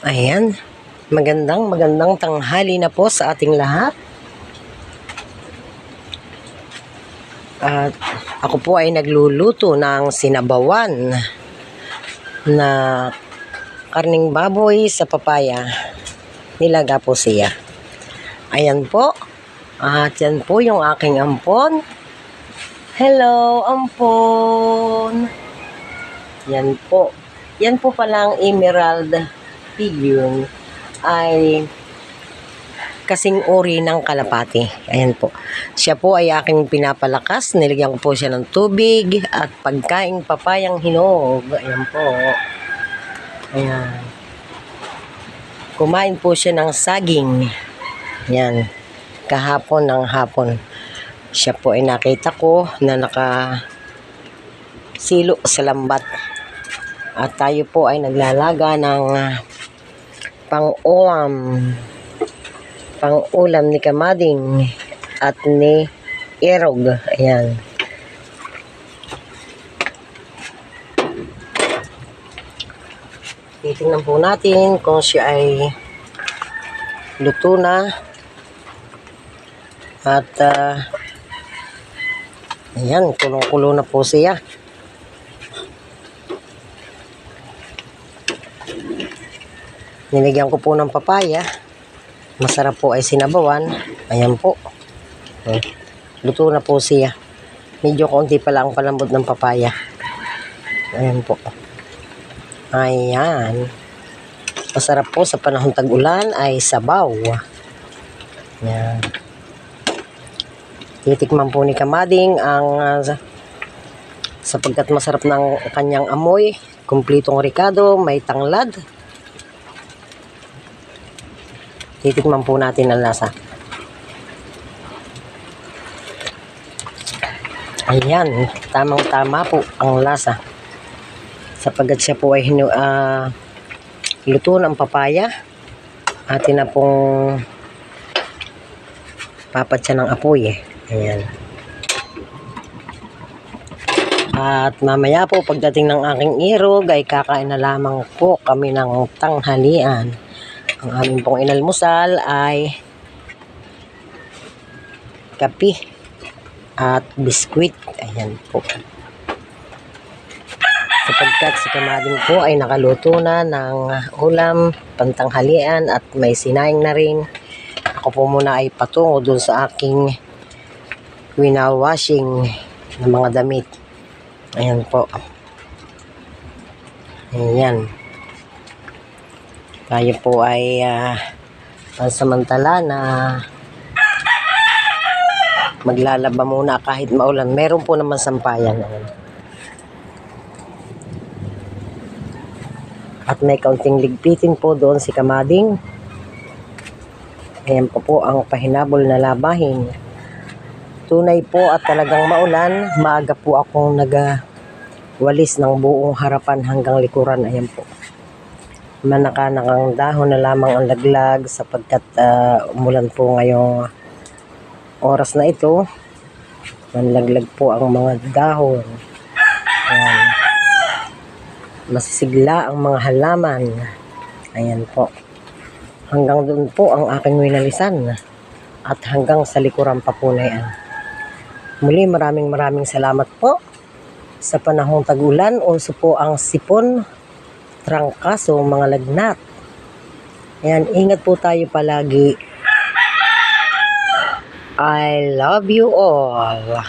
Ayan, magandang tanghali na po sa ating lahat. At ako po ay nagluluto ng sinabawan na karning baboy sa papaya. Nilaga po siya. Ayan po. At yan po yung aking ampon. Hello, ampon. Yan po. Yan po palang emerald figure ay kasing uri ng kalapati. Ayan po. Siya po ay aking pinapalakas. Nilagyan ko po siya ng tubig at pagkaing papayang hinog. Ayan po. Ayan. Kumain po siya ng saging. Ayan. Kahapon ng hapon. Siya po ay nakita ko na nakasilo sa lambat. At tayo po ay naglalaga ng pang-ulam ni Kamading at ni Erog. Ayan. Titingnan po natin kung siya ay luto na. At ayan, kulong-kulo na po siya. Nilagyan ko po ng papaya. Masarap po ay sinabawan. Ayan po. Luto na po siya. Medyo konti pa lang palambot ng papaya. Ayan po. Ayan. Masarap po sa panahon tag-ulan ay sabaw. Ayan. Titikman po ni Kamading ang sapagkat masarap ng kanyang amoy. Kumplitong ricado, may tanglad. Titikman po natin ang lasa. Ayan, tamang-tama po ang lasa. Sapagkat siya po ay luto ng papaya. Atin na pong papatsa ng apoy. Ayan. At mamaya po pagdating ng aking irog ay kakain na lamang po kami ng tanghalian. Ang aming pong inalmusal ay kape at biskwit. Ayan po. Sapagkat si Kamading po ay nakaluto na ng ulam, pantanghalian at may sinaing na rin. Ako po muna ay patungo dun sa aking winawashing ng mga damit. Ayan po. Ayan. Tayo po ay pansamantala na maglalaba muna kahit maulan. Meron po naman sampayan. At may kaunting ligpitin po doon si Kamading. Ayan po ang pahinabol na labahin. Tunay po at talagang maulan. Maaga po akong nagwalis ng buong harapan hanggang likuran. Ayan po. Manakanakang dahon na lamang ang laglag sapagkat umulan po ngayong oras na ito. Manlaglag po ang mga dahon. Ayan. Masisigla ang mga halaman. Ayan po. Hanggang doon po ang aking winalisan. At hanggang sa likuran pa po na yan. Muli maraming salamat po. Sa panahong tag-ulan, uso po ang sipon, trangkaso, mga lagnat. Ayan, ingat po tayo palagi. I love you all.